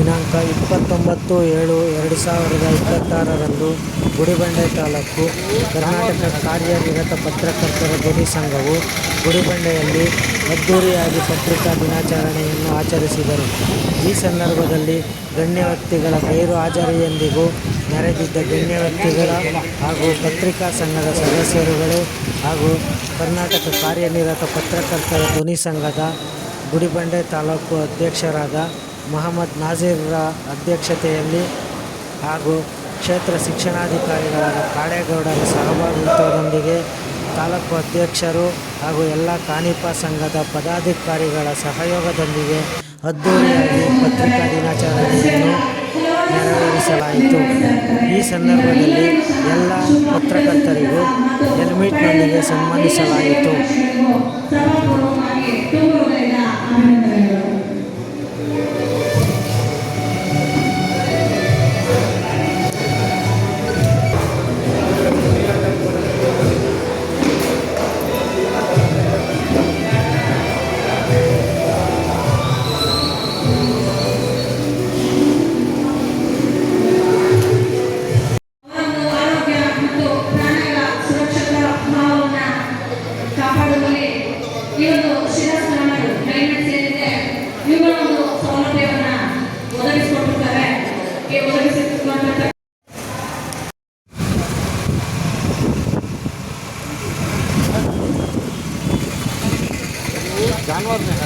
ದಿನಾಂಕ 29/7/2026 ಗುಡಿಬಂಡೆ ತಾಲೂಕು ಕರ್ನಾಟಕ ಕಾರ್ಯನಿರತ ಪತ್ರಕರ್ತರ ಧ್ವನಿ ಸಂಘವು ಗುಡಿಬಂಡೆಯಲ್ಲಿ ಅದ್ದೂರಿಯಾಗಿ ಪತ್ರಿಕಾ ದಿನಾಚರಣೆಯನ್ನು ಆಚರಿಸಿದರು. ಈ ಸಂದರ್ಭದಲ್ಲಿ ಗಣ್ಯ ವ್ಯಕ್ತಿಗಳ ಗೈರು ಹಾಜರಿಯೊಂದಿಗೂ ನೆರೆದಿದ್ದ ಗಣ್ಯ ವ್ಯಕ್ತಿಗಳ ಹಾಗೂ ಪತ್ರಿಕಾ ಸಂಘದ ಸದಸ್ಯರುಗಳು ಹಾಗೂ ಕರ್ನಾಟಕ ಕಾರ್ಯನಿರತ ಪತ್ರಕರ್ತರ ಧ್ವನಿ ಸಂಘದ ಗುಡಿಬಂಡೆ ತಾಲೂಕು ಅಧ್ಯಕ್ಷರಾದ ಮೊಹಮ್ಮದ್ ನಾಜೀರ್ರ ಅಧ್ಯಕ್ಷತೆಯಲ್ಲಿ ಹಾಗೂ ಕ್ಷೇತ್ರ ಶಿಕ್ಷಣಾಧಿಕಾರಿಗಳಾದ ಕಾಡೇಗೌಡರ ಸಹಭಾಗಿತ್ವದೊಂದಿಗೆ ತಾಲೂಕು ಅಧ್ಯಕ್ಷರು ಹಾಗೂ ಎಲ್ಲ ಕಾನಿಪ ಸಂಘದ ಪದಾಧಿಕಾರಿಗಳ ಸಹಯೋಗದೊಂದಿಗೆ ಅದ್ದೂರಿಯಾಗಿ ಪತ್ರಿಕಾ ದಿನಾಚರಣೆಯನ್ನು ನೆರವೇರಿಸಲಾಯಿತು. ಈ ಸಂದರ್ಭದಲ್ಲಿ ಎಲ್ಲ ಪತ್ರಕರ್ತರಿಗೂ ಹೆಲ್ಮೆಟ್ನೊಂದಿಗೆ ಸನ್ಮಾನಿಸಲಾಯಿತು. जानवर में है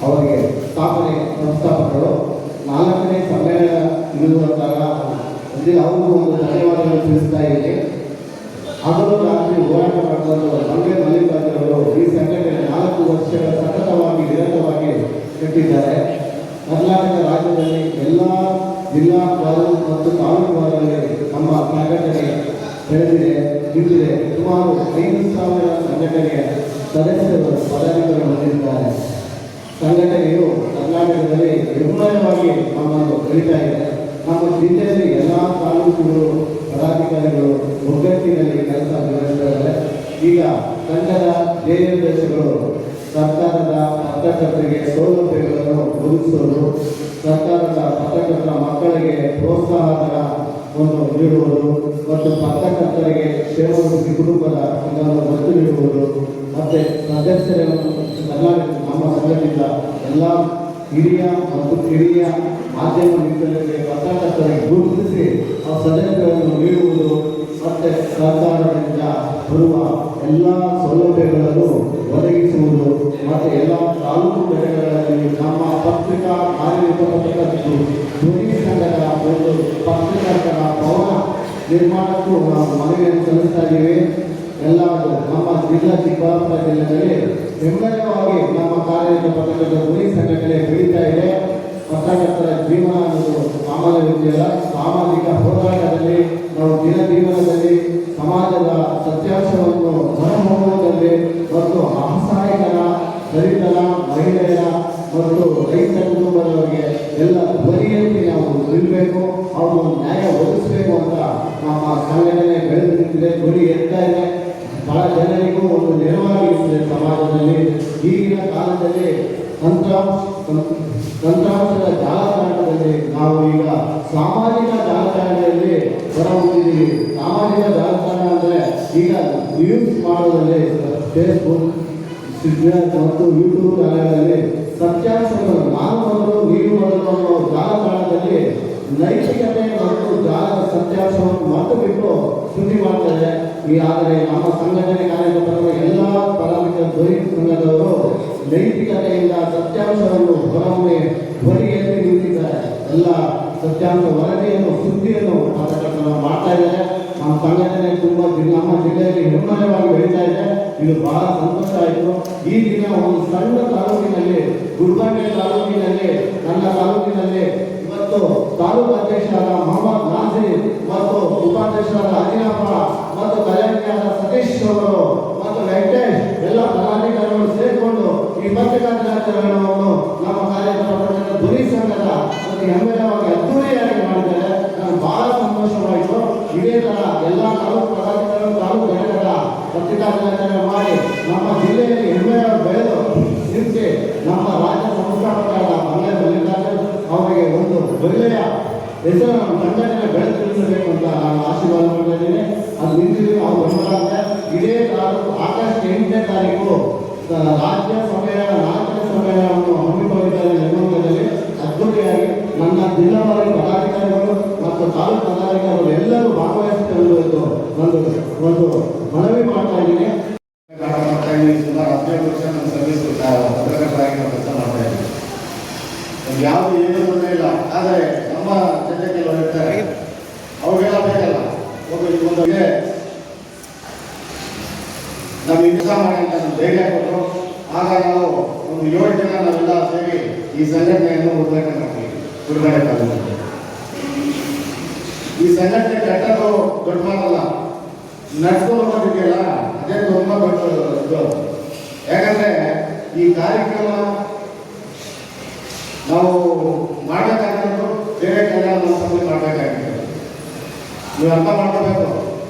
ಅವರಿಗೆ ಸಂಸ್ಥಾಪಕರು 4ನೇ ಸಮ್ಮೇಳನ ಇರುವಂತಹ ಅವ್ರಿಗೂ ಒಂದು ಧನ್ಯವಾದಗಳು ತಿಳಿಸ್ತಾ ಇದ್ದೀನಿ. ಹಗಲು ರಾತ್ರಿ ಹೋರಾಟ ಮಾಡಿಕೊಂಡು ಬಂಗೆ ಮಲ್ಲಿಕಾರ್ಜುನವರು ಈ ಸಂಘಟನೆ 4 ವರ್ಷಗಳ ಸತತವಾಗಿ ನಿರಂತರವಾಗಿ ಕಟ್ಟಿದ್ದಾರೆ. ಕರ್ನಾಟಕ ರಾಜ್ಯದಲ್ಲಿ ಎಲ್ಲ ಜಿಲ್ಲಾ ಮತ್ತು ತಾಲೂಕುಗಳಲ್ಲಿ ನಮ್ಮ ಸಂಘಟನೆ ಬೆಳೆದಿದೆ. ಇಲ್ಲಿದೆ ಸುಮಾರು 5,000 ಸಂಘಟನೆಯ ಸದಸ್ಯರು ಪದಾಧಿಕಾರಿಗಳು ಹೊಂದಿದ್ದಾರೆ. ಸಂಘಟನೆಯು ಕರ್ನಾಟಕದಲ್ಲಿ ನಿರ್ಮಲವಾಗಿ ನಮ್ಮನ್ನು ಬೆಳೀತಾ ಇದೆ. ನಮ್ಮ ಜಿಲ್ಲೆಯಲ್ಲಿ ಎಲ್ಲ ತಾಲೂಕುಗಳು ಪದಾಧಿಕಾರಿಗಳು ಒಗ್ಗಟ್ಟಿನಲ್ಲಿ ಕೆಲಸ ನಿರ್ವಹಿಸಿದ್ದಾರೆ. ಈಗ ಸಂಘದ ಧ್ಯೇಯೋದ್ದೇಶಗಳು ಸರ್ಕಾರದ ಪತ್ರಕರ್ತರಿಗೆ ಸೌಲಭ್ಯಗಳನ್ನು ಒದಗಿಸುವುದು, ಸರ್ಕಾರದ ಪತ್ರಕರ್ತರ ಮಕ್ಕಳಿಗೆ ಪ್ರೋತ್ಸಾಹಧನ ನೀಡುವುದು ಮತ್ತು ಪತ್ರಕರ್ತರಿಗೆ ಕ್ಷೇಮವೃತ್ತಿ ಕುಟುಂಬದ ಇದನ್ನು ಒತ್ತು ನೀಡುವುದು ಮತ್ತು ಸದಸ್ಯರನ್ನು ನಮ್ಮ ಸಂಘದಿಂದ ಎಲ್ಲ ಹಿರಿಯ ಮತ್ತು ಕಿರಿಯ ಮಾಧ್ಯಮ ಮಿತ್ರರಿಗೆ ಪತ್ರಕರ್ತರಿಗೆ ಗುರುತಿಸಿ ಆ ಸದಸ್ಯರನ್ನು ನೀಡುವುದು ಮತ್ತು ಸರ್ಕಾರದಿಂದ ಬರುವ ಎಲ್ಲ ಸೌಲಭ್ಯಗಳನ್ನು ಒದಗಿಸುವುದು ಮತ್ತು ಎಲ್ಲ ತಾಲೂಕು ಘಟಕಗಳಲ್ಲಿ ನಮ್ಮ ಪತ್ರಿಕಾ ಕಾರ್ಯನಿರತ ಪತ್ರಕರ್ತರು ಧ್ವನಿ ಸಂಘದ ಒಂದು ಪತ್ರಕರ್ತರ ಭವನ ನಿರ್ಮಾಣಕ್ಕೂ ನಾವು ಮನವಿಯನ್ನು ಸಲ್ಲಿಸ್ತಾ ಇದ್ದೀವಿ. ಎಲ್ಲರೂ ನಮ್ಮ ಜಿಲ್ಲಾ ಚಿಕ್ಕಬಳ್ಳಾಪುರ ಜಿಲ್ಲೆಯಲ್ಲಿ ಹೆಮ್ಮೆಯವಾಗಿ ನಮ್ಮ ಕಾರ್ಯನಿರತ ಪತ್ರಕರ್ತರ ಧ್ವನಿ ಸಂಘಟನೆ ಬೆಳೀತಾ ಇದೆ. ಪತ್ರಕರ್ತರ ಜೀವನ ಅನ್ನೋದು ಸಾಮಾನ್ಯ ವ್ಯಕ್ತಿಯಲ್ಲ, ಸಾಮಾಜಿಕ ಹೋರಾಟದಲ್ಲಿ ನಾವು ಜೀವನದಲ್ಲಿ ಸಮಾಜದ ಸತ್ಯಾಂಶವನ್ನು ಹೊರಹೊಮ್ಮುವುದರಲ್ಲಿ ಮತ್ತು ಅಸಹಾಯಕರ, ದಲಿತರ, ಮಹಿಳೆಯರ ಮತ್ತು ರೈತ ಕುಟುಂಬದವರಿಗೆ ಎಲ್ಲ ಧ್ವನಿಯಲ್ಲಿ ನಾವು ನಿಲ್ಲಬೇಕು, ಅವರು ನ್ಯಾಯ ಒದಗಿಸಬೇಕು ಅಂತ ನಮ್ಮ ಸಂಘಟನೆ ಬೆಳೆದು ನಿಂತಿದೆ. ಧ್ವನಿ ಎತ್ತಾ ಇದೆ. ಬಹಳ ಜನರಿಗೂ ಒಂದು ನೆರವಾಗಿರುತ್ತದೆ ಸಮಾಜದಲ್ಲಿ. ಈಗಿನ ಕಾಲದಲ್ಲಿ ತಂತ್ರಾಂಶದ ಜಾಲತಾಣದಲ್ಲಿ ನಾವು ಈಗ ಸಾಮಾಜಿಕ ಜಾಲತಾಣದಲ್ಲಿ ಹೊರಹೊಮ್ಮಿದ್ದೀವಿ. ಸಾಮಾಜಿಕ ಜಾಲತಾಣ ಅಂದರೆ ಈಗ ನ್ಯೂಸ್ ಮಾಡೋದ್ರಲ್ಲಿ ಫೇಸ್ಬುಕ್, ಟ್ವಿಟರ್ ಮತ್ತು ಯೂಟ್ಯೂಬ್ ಚಾನೆಲ್ಗಳಲ್ಲಿ ಸತ್ಯಾಂಶಗಳು ನಾನು ಮೊದಲು ನೀವು ಮೊದಲು ಅನ್ನೋ ಜಾಲತಾಣದಲ್ಲಿ ನೈತಿಕತೆ ಮತ್ತು ಜಾಲದ ಸತ್ಯಾಂಶವನ್ನು ಮರೆತು ಬಿಟ್ಟು ಸುದ್ದಿ ಮಾಡ್ತಾರೆ. ಆದರೆ ನಮ್ಮ ಸಂಘಟನೆ ಕಾರ್ಯಕರ್ತರು ಎಲ್ಲ ಪರಮಿತ ಧ್ವನಿ ಸಂಘದವರು ನೈತಿಕತೆಯಿಂದ ಸತ್ಯಾಂಶವನ್ನು ಹೊರಹೊಮ್ಮೆ ಧ್ವನಿಯಲ್ಲಿ ನಿಂತಿದ್ದಾರೆ. ಎಲ್ಲ ಸತ್ಯಾಂಶ ವರದಿಯನ್ನು ಸುದ್ದಿಯನ್ನು ಪತ್ರಕರ್ತರು ಮಾಡ್ತಾ ಇದ್ದಾರೆ. ನಮ್ಮ ಸಂಘಟನೆ ತುಂಬ ನಮ್ಮ ಜಿಲ್ಲೆಯಲ್ಲಿ ನಿರ್ಮಾಣವಾಗಿ ಬೆಳೀತಾ ಇದೆ. ಇದು ಬಹಳ ಸಂತೋಷ ಆಯಿತು. ಈ ದಿನ ಒಂದು ಸಣ್ಣ ತಾಲೂಕಿನಲ್ಲಿ, ಗುಲ್ಬರ್ಗ ತಾಲೂಕಿನಲ್ಲಿ, ನನ್ನ ತಾಲೂಕಿನಲ್ಲಿ ಇವತ್ತು ತಾಲೂಕು ಅಧ್ಯಕ್ಷರಾದ ಮೊಹಮ್ಮದ್ ನಾಸೀರ್ ಮತ್ತು ಉಪಾಧ್ಯಕ್ಷರಾದ ಅಜಿನಪ್ಪ ಮತ್ತು ಕಲ್ಯಾಣಿಯಾದ ಸತೀಶ್ ಅವರು ಮತ್ತು ವೆಂಕಟೇಶ್ ಎಲ್ಲ ಪದಾಧಿಕಾರಿಗಳು ಸೇರಿಕೊಂಡು ಈ ಪತ್ರಿಕಾ ದಿನಾಚರಣೆಯನ್ನು ನಮ್ಮ ಕಾರ್ಯಕರ್ತರ ಧ್ವನಿ ಸಂಘದ ಮತ್ತು ಹೆಮ್ಮೆಯವಾಗಿ ಅದ್ದೂರಿಯಾಗಿ ಮಾಡಿದ್ದಾರೆ. ನನಗೆ ಬಹಳ ಸಂತೋಷವಾಯಿತು. ಇದೇ ತರ ಎಲ್ಲ ತಾಲೂಕು ಪದಾಧಿಕಾರಿಗಳು, ತಾಲೂಕು ಘಟಕದ ಪತ್ರಿಕಾ ದಿನಾಚರಣೆ ಮಾಡಿ ನಮ್ಮ ಜಿಲ್ಲೆಯಲ್ಲಿ ಹೆಮ್ಮೆಯ ಬೆಳೆದು ನಿಂತು ನಮ್ಮ ರಾಜ್ಯ ಸಂಸ್ಥಾಪಕರಾದ ಬಂಗಾರ ಮಲ್ಲಿಕಾರ್ಜುನ್ ಅವರಿಗೆ ಒಂದು ಒಳ್ಳೆಯ ಹೆಸರು ನಮ್ಮ ಸಂಘಟನೆ ಬೆಳೆಸಬೇಕು ಅಂತ ನಾನು ಆಶೀರ್ವಾದ ಮಾಡ್ತಾ ಇದ್ದೀನಿ. ಅದು ನಿಂತಿದ್ದೀವಿ. ಅವ್ರು ಬಂದಾಗ ಇದೇ ತಾಲೂಕು ಆಗಸ್ಟ್ 8ನೇ ತಾರೀಕು ರಾಜ್ಯ ಸಮ್ಮೇಳನ, 4ನೇ ಸಮ್ಮೇಳನವನ್ನು ಹಮ್ಮಿಕೊಂಡಿದ್ದಾರೆ ನಿರ್ಮಾಣದಲ್ಲಿ ಅದ್ದೂರಿಯಾಗಿ. ನನ್ನ ಜಿಲ್ಲಾವಾರು ಪದಾಧಿಕಾರಿಗಳು ಮತ್ತು ತಾಲೂಕು ಪದಾಧಿಕಾರಿಗಳು ಎಲ್ಲರೂ ಭಾಗವಹಿಸುತ್ತಿರುವುದು ಒಂದು ಮನವಿ ಮಾಡ್ತಾ ಇದ್ದೀನಿ. ಸುಮಾರು 15 ವರ್ಷ ನಮ್ಮ ಸರ್ವಿಸ್ ಪತ್ರಕರ್ತರಾಗಿ ನಾವು ಕೆಲಸ ಮಾಡ್ತಾ ಇದ್ದೀವಿ. ಯಾವುದು ಏನೂ ತೊಂದರೆ ಇಲ್ಲ. ಆದರೆ ನಮ್ಮ ಜೊತೆ ಕೆಲವರು ಇರ್ತಾರೆ, ಅವ್ರಿಗೆಲ್ಲ ಬೇಕಲ್ಲ ಒಂದು ನಮಗೆ ಕೆಲಸ ಮಾಡಿ ಅಂತ ನಮ್ಮ ಧೈರ್ಯ ಕೊಟ್ಟರು. ಆಗ ನಾವು ಒಂದು 7 ಜನ ನಾವೆಲ್ಲ ಸೇರಿ ಈ ಸಂಘಟನೆಯನ್ನು ಉದ್ಘಾಟನೆ ಮಾಡ್ತೀವಿ. ಬಿಡುಗಡೆ ಕಾಲದಲ್ಲಿ ಈ ಸಂಘಟನೆ ಕಟ್ಟೋದು ದೊಡ್ಡ ಮಾತಲ್ಲ, ನಡ್ಸ್ಕೊಂಡು ಹೋಗೋದಿದೆಯಲ್ಲ ಅದೇ ತುಂಬ ದೊಡ್ಡ ಇದು. ಯಾಕಂದ್ರೆ ಈ ಕಾರ್ಯಕ್ರಮ ನಾವು ಮಾಡಬೇಕಾಗಿರೋದು ಬೇರೆ ಕಲ್ಯಾಣ ಮಂಟಪದಲ್ಲಿ ಮಾಡಬೇಕಾಗಿದೆ. ನೀವು ಅರ್ಥ ಮಾಡ್ಕೋಬೇಕು.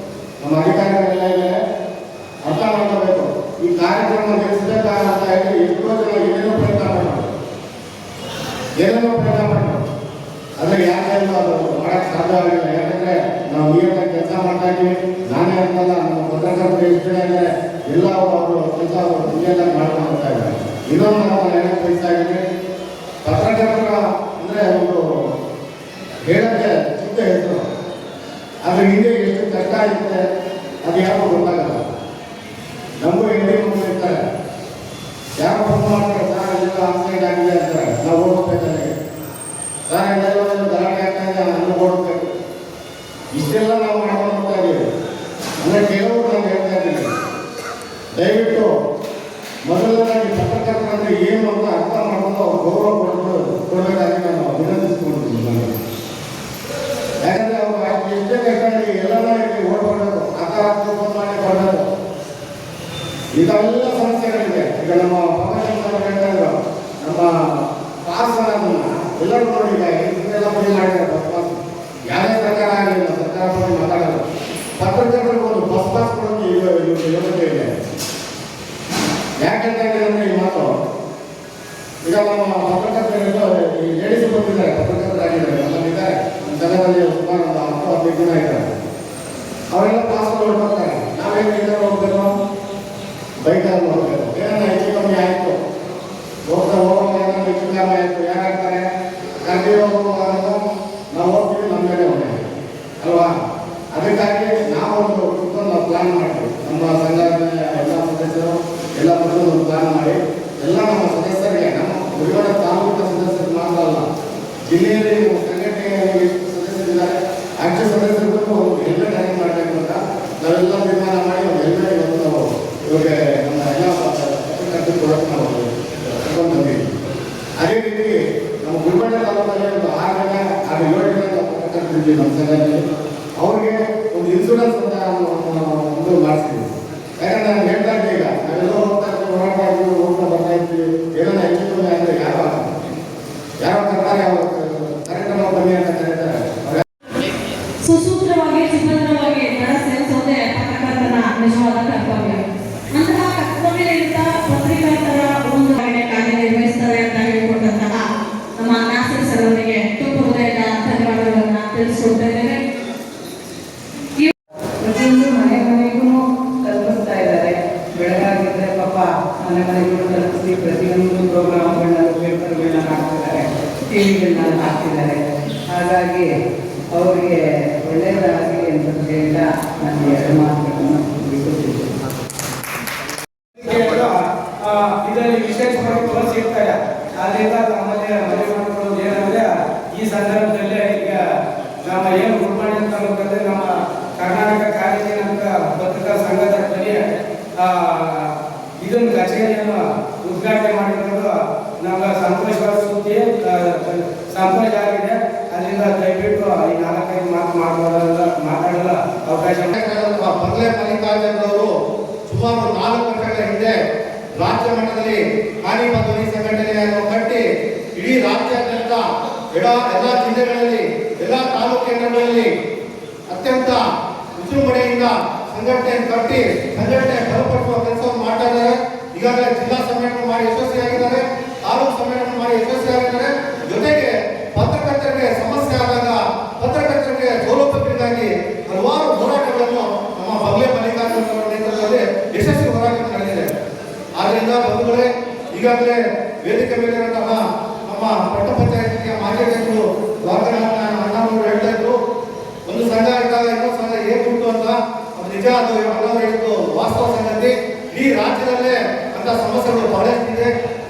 ನಮ್ಮ ಅಧಿಕಾರಿಗಳೆಲ್ಲ ಇದೆ, ಅರ್ಥ ಮಾಡ್ಕೋಬೇಕು. ಈ ಕಾರ್ಯಕ್ರಮ ನಡೆಸಬೇಕಾದಂತ ಹೇಳಿ ಎಷ್ಟೋ ಜನ ಏನೇನೋ ಪ್ರಯತ್ನ ಮಾಡ್ತಾರೆ, ಆದರೆ ಯಾಕೆ ಅದು ಮಾಡಕ್ಕೆ ಸಾಧ್ಯ ಆಗಿಲ್ಲ. ಯಾಕಂದ್ರೆ ನಾವು ನಿಯತ್ತಾಗಿ ಕೆಲಸ ಮಾಡ್ತಾ ಇದ್ದೀವಿ. ನಾನೇ ಅಂತಲ್ಲ, ನಮ್ಮ ಪತ್ರಕರ್ತರು ಎಷ್ಟು ಜನ ಇದ್ದಾರೆ ಎಲ್ಲ ಅವರು ಕೆಲಸ ನಿಯತ್ತಾಗಿ ಮಾಡ್ಕೊಂಡು ಹೋಗ್ತಾ ಇದ್ದಾರೆ. ಇನ್ನೊಂದು ನಾವು ಹೇಳಕ್ಕೆ ಬಯಸ್ತಾ ಇದ್ದೀವಿ, ಪತ್ರಕರ್ತರ ಅಂದರೆ ಒಂದು ಹೇಳಕ್ಕೆ ಚಿಕ್ಕ ಹೆಸರು, ಅದ್ರ ಹಿಂದೆ ಎಷ್ಟು ಕಷ್ಟ ಇರುತ್ತೆ ಅದು ಯಾರು ಗೊತ್ತಾಗಲ್ಲ. ನಮಗೂ ಹೆಂಡತಿ ಮಕ್ಕಳು ಇರ್ತಾರೆ, ಯಾರು ಫೋನ್ ಮಾಡ್ತಾರೆ, ಸರ್ ಇದೆಲ್ಲ ಆಕ್ಸಿಡೆಂಟ್ ಆಗಿದೆ ಅಂತಾರೆ. ನಾವು ಹೋಗ್ಬೇಕಂದ್ರೆ ಸರ್ ಇದೆಲ್ಲ ಗಲಾಟೆ ಆಗ್ತಾ ಇದೆ, ಅಲ್ಲಿ ಓಡಬೇಕು. ಇಷ್ಟೆಲ್ಲ ನಾವು ಮಾಡ್ಕೊಂಡು ಹೋಗ್ತಾ ಇದ್ದೀವಿ. ಅಂದರೆ ಕೆಲವರು ನಾನು ಹೇಳ್ತಾ ಇದ್ದೀನಿ, ದಯವಿಟ್ಟು ಮೊದಲನೇದಾಗಿ ಪತ್ರಕರ್ತರಂದ್ರೆ ಏನು ಅಂತ ಅರ್ಥ ಮಾಡ್ಕೊಂಡು ಅವ್ರು ಗೌರವ ಕೊಡಬೇಕಾಗಿ ನಾನು ವಿನಂತಿಸ್ಕೊಂಡಿದ್ದೀನಿ. ನನಗೆ ಯಾಕಂದ್ರೆ ಅವರು ಎಷ್ಟೇ ಕಷ್ಟ ಎಲ್ಲರೂ ಓಡ್ಬಾರ್ದು, ಅಕಾರಾತ್ಮಕ ಫೋನ್ ಮಾಡಿ ಬರಬೇಕು. ಇದೆಲ್ಲ ಸಮಸ್ಯೆಗಳಿದೆ. ಈಗ ನಮ್ಮ ಪ್ರಮೋಷನ್ ಹೇಳ್ತಾ ಇದ್ರು, ನಮ್ಮ ಪಾಸ್ ಎಲ್ಲರೂ ನೋಡಿ ಇದನ್ನೆಲ್ಲ ಪಡಿ ಮಾಡಿದ್ದಾರೆ. ಬಸ್ ಪಾಸ್ ಯಾವುದೇ ಸರ್ಕಾರ ಆಗಲಿಲ್ಲ, ಸರ್ಕಾರ ಬಗ್ಗೆ ಮಾತಾಡೋದು. ಪತ್ರಕರ್ತರಿಗೆ ಒಂದು ಬಸ್ ಪಾಸ್ ಕೊಡೋಕೆ ಯೋಗ್ಯತೆ ಇದೆ. ಯಾಕಂತ ಹೇಳಿದ್ರೆ ಈ ಮಾತು ಈಗ ನಮ್ಮ ಪತ್ರಕರ್ತರು ಲೇಡೀಸ್ ಬಂದಿದ್ದಾರೆ, ಪತ್ರಕರ್ತರಾಗಿದ್ದಾರೆ, ನಮ್ಮಲ್ಲಿದ್ದಾರೆ. ನಮ್ಮ ಸಂಘದಲ್ಲಿ ಸುಮಾರು ಒಂದು 10-15 ಜನ ಇದ್ದಾರೆ. ಅವರೆಲ್ಲ ಪಾಸ್ ಬರ್ತಾರೆ. ನಾವೇನು ಎಲ್ಲರೂ ಹೋಗ್ಬೇಕು, ಬೈಕಲ್ಲಿ ಹೋಗ್ಬೇಕು. ಏನನ್ನ ಹೆಚ್ಚು ಕಮ್ಮಿ ಆಯಿತು, ಹೋಗುವಾಗ ಹೆಚ್ಚು ಕಮ್ಮಿ ಆಯಿತು, ಯಾರಾಗ್ತಾರೆ ಕಂಟಿನ್ಯೂ ಹೋಗುವಾಗ ನಾವು ಹೋಗ್ತೀವಿ, ನಮ್ಮ ಮೇಲೆ ಹೋಗ್ತೀವಿ ಅಲ್ವಾ. ಅದಕ್ಕಾಗಿ ನಾವೊಂದು ಕುತ್ಕೊಂಡು ಪ್ಲಾನ್ ಮಾಡ್ತೀವಿ. ನಮ್ಮ ಸಂಘದ ಎಲ್ಲ ಸದಸ್ಯರು ಎಲ್ಲ ಒಂದು ಪ್ಲಾನ್ ಮಾಡಿ ಎಲ್ಲ ನಮ್ಮ ಸದಸ್ಯರಿಗೆ, ನಮ್ಮ ಗುರುವಾರ ತಾಲೂಕಿನ ಸದಸ್ಯರು ಮಾತ್ರ ಅಲ್ಲ, ಜಿಲ್ಲೆಯಲ್ಲಿ ಸಂಘಟನೆಯಲ್ಲಿ ಎಷ್ಟು ಸದಸ್ಯರಿದ್ದಾರೆ ಅಷ್ಟು ಸದಸ್ಯರಿಗೂ ಒಂದು ಹೆಲ್ಮೆಟ್ ಹ್ಯಾಂಗ್ ಮಾಡಬೇಕು ಅಂತ ನಾವೆಲ್ಲ ತೀರ್ಮಾನ ಮಾಡಿ ಒಂದು ಹೆಲ್ಮೆಟ್ ಇವತ್ತು ನಾವು ಇವಾಗ ನಮ್ಮ ಎಲ್ಲ ಪತ್ರಕರ್ತರು ಕೊಡೋಕೆ ನಾವು ತಗೊಂಡು ಬಂದಿದ್ದೀವಿ. ಅದೇ ರೀತಿ ನಮ್ಮ ಗುಲ್ಬರ್ಗ ತಾಲೂಕಲ್ಲಿ ಒಂದು 6 ಜನ 7 ಜನ ಪತ್ರಕರ್ತರಿದ್ದೀವಿ ನಮ್ಮ ಸಂಘಟನೆಯಲ್ಲಿ. ಅವ್ರಿಗೆ ಒಂದು ಇನ್ಶೂರೆನ್ಸ್ ಅಂತ ಒಂದು ಮಾಡಿಸ್ತೀವಿ. ಯಾಕಂದ್ರೆ ನಾನು ಹೇಳ್ತಾ ಇದ್ದೆ, ಈಗ ನಾವೆಲ್ಲ ಹೋಗ್ತಾ ಇರ್ತೀವಿ, ಹೋರಾಡ್ತಾ ಇರ್ತೀವಿ, ಹೋಗ್ತಾ ಬರ್ತಾ ಇರ್ತೀವಿ, ಏನೋ ಹೆಚ್ಚು ಕಮ್ಮಿ ಅಂದರೆ ಯಾರೋ ಕರ್ತಾರೆ, ಅವರು ಕಾರ್ಯಕ್ರಮ ಬನ್ನಿ ಅಂತ ಕರೀತಾರೆ. ಸುಸೂತ್ರವಾಗಿ ಸುಭದ್ರವಾಗಿ ದರ ಸೇರಿಸೋದೇ ಪತ್ರಕರ್ತನ ನಿಜವಾದ ಕರ್ತವ್ಯ. ಅಂತಹ ಕರ್ತವ್ಯದಿಂದ ಪತ್ರಿಕರ್ತರ ಒಂದು ಕಾರ್ಯನಿರ್ವಹಿಸ್ತಾರೆ ಅಂತ ಹೇಳಿಕೊಟ್ಟಂತಹ ನಮ್ಮ ನಾಸೀರ್ ಸರ್ ಅವರಿಗೆ ತುಂಬ ಹೃದಯದ ಧನ್ಯವಾದಗಳನ್ನು ತಿಳಿಸ್ಕೊಡ್ತಾ ಇದ್ದೇವೆ. ಪ್ರತಿಯೊಂದು ಮನೆಗೂ ತಲುಪಿಸ್ತಾ ಇದ್ದಾರೆ. ಬೆಳಗಾಗಿದ್ದರೆ ಪಾಪ ಮನೆಗೂ ತಲುಪಿಸಿ ಪ್ರತಿಯೊಂದು ಪ್ರೋಗ್ರಾಮ್ಗಳನ್ನ ಪೇಪರ್ಗಳನ್ನ ಹಾಕ್ತಿದ್ದಾರೆ, ಟಿವಿಗಳನ್ನ ಹಾಕ್ತಿದ್ದಾರೆ. ಹಾಗಾಗಿ ಅವರಿಗೆ ಒಳ್ಳೆಯದಾಗಲಿ ಅಂತ ಹೇಳ್ತಾ ನಾನು 2 ಮಾತುಗಳನ್ನು ಕಾರ್ಯನಿರತ ಪತ್ರಿಕಾ ಸಂಘದ ಬಳಿ ಇದೊಂದು ಕಚೇರಿಯನ್ನು ಉದ್ಘಾಟನೆ ಮಾಡಿರೋದು ನಮ್ಗೆ ಸಂತೋಷವಾದ ಸುದ್ದಿ, ಸಂತೋಷ ಆಗಿದೆ. ಅದರಿಂದ ದಯವಿಟ್ಟು ಈ 4-5 ಮಾತಾಡಲು ಅವಕಾಶ. ಬಂಗ್ಲೆ ಮಲ್ಲಿಕಾರ್ಜುನರವರು ಸುಮಾರು 4 ವರ್ಷಗಳ ಹಿಂದೆ ರಾಜ್ಯ ಮಟ್ಟದಲ್ಲಿ ಹಾನಿಮ ಧ್ವನಿ ಸಂಘಟನೆಯನ್ನು ಕಟ್ಟಿ ಇಡೀ ರಾಜ್ಯಾದ್ಯಂತ ಎಲ್ಲ ಜಿಲ್ಲೆಗಳಲ್ಲಿ ಎಲ್ಲ ತಾಲೂಕು ಕೇಂದ್ರಗಳಲ್ಲಿ ಅತ್ಯಂತ ವಿಜೃಂಭಣೆಯಿಂದ ಸಂಘಟನೆಯನ್ನು ಕಟ್ಟಿ ಸಂಘಟನೆ ಬಲಪಡಿಸುವ ಕೆಲಸವನ್ನು ಮಾಡ್ತಾ ಇದ್ದಾರೆ. ಈಗಾಗಲೇ ಜಿಲ್ಲಾ ಸಮ್ಮೇಳನ ಮಾಡಿ ಯಶಸ್ವಿಯಾಗಿದ್ದಾರೆ, ತಾಲೂಕು ಸಮ್ಮೇಳನ ಮಾಡಿ ಯಶಸ್ವಿಯಾಗಿದ್ದಾರೆ. ಜೊತೆಗೆ ಪತ್ರಕರ್ತರಿಗೆ ಸಮಸ್ಯೆ ಆದಾಗ ಪತ್ರಕರ್ತರಿಗೆ ಸೌಲಭ್ಯಕ್ಕಾಗಿ ಹಲವಾರು ಹೋರಾಟಗಳನ್ನು ನಮ್ಮ ಬಂಗ್ಲೆ ಮಲ್ಲಿಕಾರ್ಜುನರ ನೇತೃತ್ವದಲ್ಲಿ ಯಶಸ್ವಿ ಹೋರಾಟ ನಡೆದಿದೆ. ಆದ್ದರಿಂದ ಬಂಧುಗಳೇ, ಈಗಾಗಲೇ ವೇದಿಕೆ ಮೇಲಿರುವಂತಹ ನಮ್ಮ ಪಟ್ಟ ಪಂಚಾಯತಿಯ ಮಾಜಿ ಅಧ್ಯಕ್ಷರು ದ್ವಾರಕನಾಥ ಅಣ್ಣವರು ಹೇಳ್ತಾ ಇದ್ರು, ಒಂದು ಸಂಘ ಇದ್ದಾಗ ಇನ್ನೊಂದು ಸಂಘ ಹೇಗೆ ಉಂಟು ಅಂತ. ಅದು ನಿಜ, ಅದು ಅಣ್ಣವರು ಹೇಳಿದ್ದು ವಾಸ್ತವ ಸಂಗತಿ. ಈ ರಾಜ್ಯದಲ್ಲೇ ಅಂತ ಸಮಸ್ಯೆಗಳು ಬಹಳಷ್ಟಿದೆ.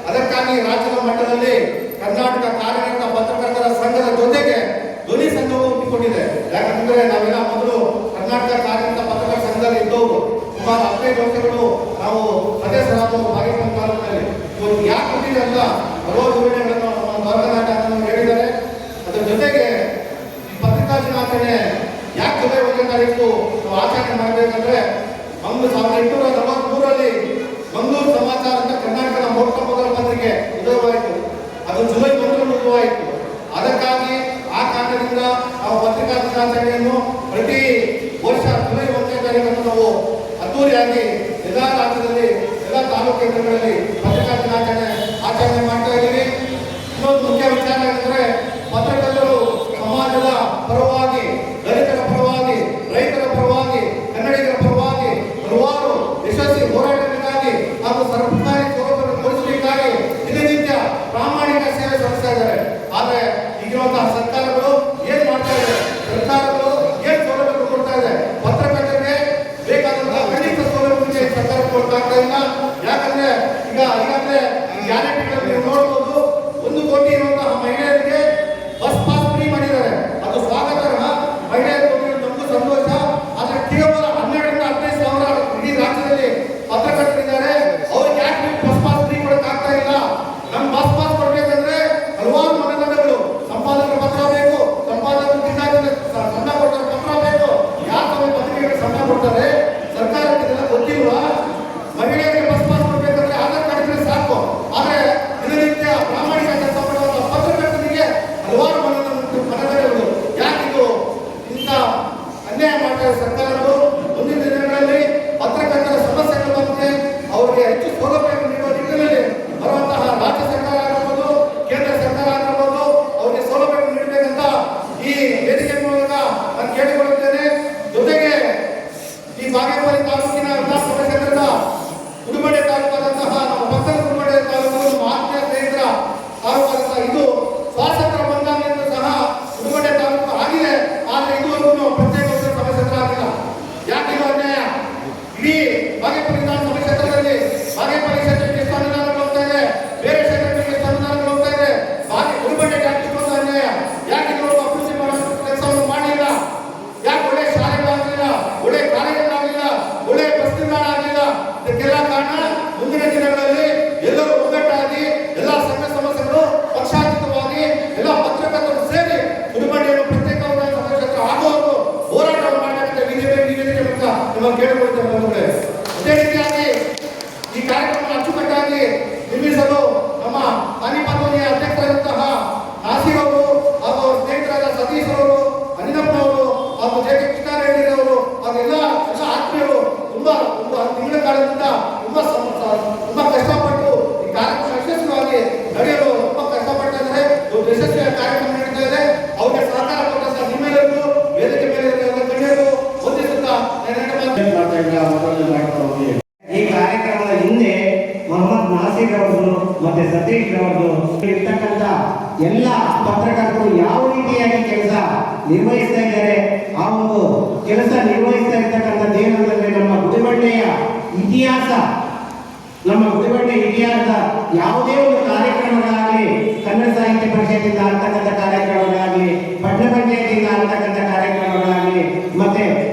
ಅದಕ್ಕಾಗಿ ರಾಜ್ಯದ ಮಟ್ಟದಲ್ಲಿ ಕರ್ನಾಟಕ ಕಾರ್ಯನಿರತ ಪತ್ರಕರ್ತರ ಸಂಘದ ಜೊತೆಗೆ ಧ್ವನಿ ಸಂಘವು ಹುಟ್ಟಿಕೊಂಡಿದೆ. ಯಾಕಂದ್ರೆ ನಾವೆಲ್ಲ ಮೊದಲು ಕರ್ನಾಟಕ ಕಾರ್ಯನಿರತ ಪತ್ರಕರ್ತರ ಸಂಘದಲ್ಲಿ ಇದ್ದವರು ಸುಮಾರು 15 ವರ್ಷಗಳು ನಾವು ಸದಸ್ಯರಾದವರು ಬಾಗೇಪಲ್ಲಿ ತಾಲೂಕಿನಲ್ಲಿ. ಇವತ್ತು ಯಾಕೆ ಬಂದಿದೆ ಅಂತ ಹಲವಾರು ವಿವರಣೆಗಳನ್ನು ನಮ್ಮ ದ್ವಾರಕನಾಥ ಹೇಳಿದ್ದಾರೆ. ಅದರ ಜೊತೆಗೆ ಈ ಪತ್ರಿಕಾ ದಿನಾಚರಣೆ ಯಾಕೆ ಜುಲೈ 1ನೇ ತಾರೀಕು ನಾವು ಆಚರಣೆ ಮಾಡಬೇಕಂದ್ರೆ, 1843ರಲ್ಲಿ ಮಂಗಳೂರು ಸಮಾಚಾರ ಅಂತ ಕರ್ನಾಟಕದ ಮೊಟ್ಟ ಮೊದಲ ಪತ್ರಿಕೆ ಉದಯವಾಯಿತು. ಅದು ಜುಲೈ 1ರಂದು ಉದಯವಾಯಿತು. ಅದಕ್ಕಾಗಿ ಆ ಕಾರಣದಿಂದ ನಾವು ಪತ್ರಿಕಾ ದಿನಾಚರಣೆಯನ್ನು ಪ್ರತಿ ವರ್ಷ ಜುಲೈ 1ನೇ ತಾರೀಕನ್ನು ನಾವು ಅದ್ದೂರಿಯಾಗಿ ಎಲ್ಲ ರಾಜ್ಯದಲ್ಲಿ ಎಲ್ಲ ತಾಲೂಕು ಕೇಂದ್ರಗಳಲ್ಲಿ ಪತ್ರಿಕಾ ದಿನಾಚರಣೆ ಆಚರಣೆ ಮಾಡ್ತಾ ಇದ್ದೀವಿ. ಇನ್ನೊಂದು ಮುಖ್ಯ ವಿಚಾರ ಏನಂದ್ರೆ, ಪತ್ರಕರ್ತರು ಸಮಾಜದ ಪರವಾಗಿ, ದಲಿತರ ಪರವಾಗಿ, ರೈತರ ಪರವಾಗಿ, ಕನ್ನಡಿಗರ ಪರವಾಗಿ ಹಲವಾರು ಯಶಸ್ವಿ ಹೋರಾಟಗಳಿಗಾಗಿ ಹಾಗೂ ಸರ್ಕಾರಿ ಸೌಲಭ್ಯಗಳನ್ನು ಕೊಡಿಸಲಿಕ್ಕಾಗಿ ದಿನನಿತ್ಯ ಪ್ರಾಮಾಣಿಕ ಸೇವೆ ಸಲ್ಲಿಸ್ತಾ ಇದ್ದಾರೆ. ಆದರೆ ಈಗಿರುವಂತಹ ಸರ್ಕಾರಗಳು ಏನ್ ಮಾಡ್ತಾ ಇದೆ? ಸರ್ಕಾರಗಳು ಏನ್ ಸೌಲಭ್ಯ ಕೊಡ್ತಾ ಇದೆ? ಪತ್ರಕರ್ತರಿಗೆ ಬೇಕಾದಂತಹ ಕನಿಷ್ಠ ಸೌಲಭ್ಯಕ್ಕೆ ಸರ್ಕಾರ ಕೊಡ್ತಾ ಇಲ್ಲ. ಯಾಕಂದ್ರೆ ಈಗಾಗಲೇ ಗ್ಯಾರಂಟಿಗಳನ್ನು ನೀವು ನೋಡಬಹುದು. 1 ಕೋಟಿ ಇರುವಂತಹ ಮಹಿಳೆಯರಿಗೆ ಬಸ್ ಪಾಸ್ ಫ್ರೀ ಮಾಡಿದ್ದಾರೆ. ಅದು ಸ್ವಾಗತಾರ್ಹ. ಮಹಿಳೆಯರಿಗೆ ನಮಗೂ ಸಂತೋಷ. ಆದ್ರೆ ಕೇವಲ 12ರಿಂದ 15 ಸಾವಿರ ಇಡೀ ರಾಜ್ಯದಲ್ಲಿ ಪತ್ರಕರ್ತರಿದ್ದಾರೆ. ಅವ್ರಿಗೆ ಯಾಕೆ ಬಸ್ ಪಾಸ್ ಫ್ರೀ ಕೊಡಕ್ ಆಗ್ತಾ ಇಲ್ಲ? ನಮ್ ಬಸ್ ಪಾಸ್ ಕೊಡ್ಬೇಕಂದ್ರೆ ಹಲವಾರು ಮಾನದಂಡಗಳು, ಸಂಪಾದಕರ ಪತ್ರ ಬೇಕು, ಸಂಪಾದಕರು ಜಿಲ್ಲಾಧಿಕಾರಿ ಸಂಬಳ ಕೊಡ್ತಾರೆ ಪತ್ರ ಬೇಕು. ಯಾಕೆ ಪತ್ರಿಕೆಗಳಿಗೆ ಸಂಬಳ ಕೊಡ್ತಾರೆ? ಸರ್ಕಾರಕ್ಕೆ ಇದೆಲ್ಲ ಗೊತ್ತಿಲ್ವಾ? ಮಹಿಳೆಯರಿಗೆ ಬಸ್ ಪಾಸ್ ಕೊಡ್ಬೇಕಂದ್ರೆ ಆಧಾರ್ ಕಾರ್ಡ್ ಇದ್ರೆ ಸಾಕು. ಆದ್ರೆ ದಿನನಿತ್ಯ ಪ್ರಾಮಾಣಿಕ ಕೆಲಸ ಮಾಡುವಂತಹ ಪತ್ರಕರ್ತರಿಗೆ ಹಲವಾರು ಮಾನದಂಡಗಳು. ಯಾಕಿದು ಇಂಥ ಅನ್ಯಾಯ ಮಾಡ್ತಾರೆ ಸರ್ಕಾರಗಳು? ಮುಂದಿನ ದಿನಗಳಲ್ಲಿ ಪತ್ರಕರ್ತರ ಸಮಸ್ಯೆಗಳ ಬಗ್ಗೆ ಅವರಿಗೆ ಹೆಚ್ಚು ಸೌಲಭ್ಯವನ್ನು ನೀಡುವ ನಿಟ್ಟಿನಲ್ಲಿ ಬರುವಂತಹ ರಾಜ್ಯ ಸರ್ಕಾರ ಆಗಿರ್ಬೋದು, ಕೇಂದ್ರ ಸರ್ಕಾರ ಆಗಿರ್ಬೋದು, ಅವರಿಗೆ ಸೌಲಭ್ಯವನ್ನು ನೀಡಬೇಕಂತ ಈ ವೇದಿಕೆ ಮೂಲಕ ನಾನು ಕೇಳಿಕೊಳ್ಳುತ್ತೇನೆ. ಜೊತೆಗೆ ಈ ಬಾಗೇಪಲ್ಲಿ ತಾಲೂಕಿನ ವಿಧಾನಸಭಾ ಕ್ಷೇತ್ರದ ಉಡುಮಡೆ ತಾಲೂಕಾದಂತಹ ನಮ್ಮ ಪಕ್ಕದ ಉಡುಮಡೆ ತಾಲೂಕು ನಮ್ಮ ಆತ್ಮೀಯ ಸ್ನೇಹಿತರ ತಾಲೂಕಾದಂತಹ ಇದು ಸ್ವಾತಂತ್ರ್ಯ ಬಂದಾಗಿಂದ ಸಹ ಉಡುಮಡೆ ತಾಲೂಕು ಆಗಿದೆ. ಆದರೆ ಇದುವರೆಗೂ ಪ್ರತ್ಯೇಕ ಸಮಸ್ಯೆ ಆಗಿಲ್ಲ. ಯಾಕಿದು ಅನ್ಯಾಯ? ಇಡೀ ಬಾಗೇಪಲ್ಲಿ ವಿಧಾನಸಭಾ ಕ್ಷೇತ್ರದಲ್ಲಿ ಬಾಗೇಪಲ್ಲಿ ಕ್ಷೇತ್ರಕ್ಕೆ ಎಷ್ಟು ಅನುದಾನಗಳು ಹೋಗ್ತಾ ಇದೆ, ಬೇರೆ ಕ್ಷೇತ್ರಗಳಿಗೆ ಎಷ್ಟು ಅನುದಾನಗಳು ಹೋಗ್ತಾ ಇದೆ. ಉಡುಮಡೆಗೆ ಹಾಕಿಕೊಂಡು ಅನ್ಯಾಯ. ಯಾಕೆ ಇವರು ಅಭಿವೃದ್ಧಿ ಮಾಡೋ ಕೆಲಸವನ್ನು ಮಾಡಲಿಲ್ಲ? ಯಾಕೆ ಒಳ್ಳೆ ಶಾಲೆಗಳಾಗಲಿಲ್ಲ, ಒಳ್ಳೆ ಕಾಲೇಜುಗಳಾಗಲಿಲ್ಲ, ಒಳ್ಳೆ ಬಸ್ ನಿಲ್ದಾಣ ಆಗಲಿಲ್ಲ? ಇದಕ್ಕೆಲ್ಲ ಕಾರಣ ಮುಂದಿನ ದಿನಗಳಲ್ಲಿ ಎಲ್ಲರೂ ಒಗ್ಗಟ್ಟಾಗಿ ಎಲ್ಲ ಸಂಘ ಸಮಸ್ಯೆಗಳು ಪಕ್ಷಾತೀತವಾಗಿ ಎಲ್ಲ ಪತ್ರಕರ್ತರು ಸೇರಿ ಉಡುಮಡಿಯನ್ನು ಪ್ರತ್ಯೇಕವಾದ ಕ್ಷೇತ್ರ ಆಗುವವರೆಗೂ ಹೋರಾಟವನ್ನು ಮಾಡಬೇಕಂತ ವೇದಿಕೆ ಮೂಲಕ ನಿಮಗೆ ಕೇಳಿಕೊಳ್ತೇವೆ ಬಂಧುಗಳೇ. ಅದೇ ರೀತಿಯಾಗಿ ಈ ಕಾರ್ಯಕ್ರಮ ಅಚ್ಚುಕಟ್ಟಾಗಿ ನಿರ್ಮಿಸಲು ನಮ್ಮ ಹಾನಿಪಾತೋನಿಯ ಅಧ್ಯಕ್ಷರಾದಂತಹ ನಾಸೀರ್ ಅವರು ಹಾಗೂ ಸ್ನೇಹಿತರಾದ ಸತೀಶ್ ಅವರು, ಅನಿನಪ್ಪನವರು ಹಾಗೂ ಜೆ.ಕೆ. ಕೃಷ್ಣಾರೆಡ್ಡಿ ಅವರು ಹಾಗೂ ಎಲ್ಲ ಆತ್ಮೀಯರು ತುಂಬಾ ತಿಂಗಳ ಕಾಲದಿಂದ ತುಂಬಾ ಕಷ್ಟಪಟ್ಟು ಈ ಕಾರ್ಯಕ್ರಮ ಯಶಸ್ವಿಯಾಗಿ ನಡೆಯಲು ತುಂಬಾ ಕಷ್ಟಪಡ್ತಾ ಇದ್ದಾರೆ. ಯಶಸ್ವಿಯ ಕಾರ್ಯಕ್ರಮ ನಡೀತಾ ಇದೆ. ಅವರಿಗೆ ಸಹಕಾರ ಕೊಟ್ಟಂತ ನಿಮ್ಮೆಲ್ಲರಿಗೂ ವೇದಿಕೆ ಮೇಲೆ ಗಣ್ಯರು ವಂದಿಸುತ್ತಾ ಈ ಕಾರ್ಯಕ್ರಮದ ಹಿಂದೆ ಮೊಹಮ್ಮದ್ ನಾಸೀರ್ ಅವರನ್ನು ಮತ್ತೆ ಸತೀಶ್ ಅವರನ್ನು ಇರ್ತಕ್ಕಂಥ ಎಲ್ಲ ಪತ್ರಕರ್ತರು ಯಾವ ರೀತಿಯಾಗಿ ಕೆಲಸ ನಿರ್ವಹಿಸ್ತಾ ಇದ್ದಾರೆ, ಆ ಒಂದು ಕೆಲಸ ನಿರ್ವಹಿಸ್ತಾ ಇರ್ತಕ್ಕಂಥದ್ದು ಏನಂದ್ರೆ ನಮ್ಮ ಗುಡಿಬಂಡೆಯ ಇತಿಹಾಸ, ನಮ್ಮ ಗುಡಿಬಂಡೆ ಇತಿಹಾಸ ಯಾವುದೇ ಒಂದು ಕಾರ್ಯಕ್ರಮಗಳಾಗಲಿ, ಕನ್ನಡ ಸಾಹಿತ್ಯ ಪರಿಷತ್ತಿಂದ ಆಗ್ತಕ್ಕಂಥ ಕಾರ್ಯಕ್ರಮಗಳಾಗಲಿ, ಪಟ್ಟಣ ಪಂಚಾಯತಿಯಿಂದ ಆಗ್ತಕ್ಕಂಥ ಕಾರ್ಯಕ್ರಮಗಳಾಗಲಿ, ಮತ್ತೆ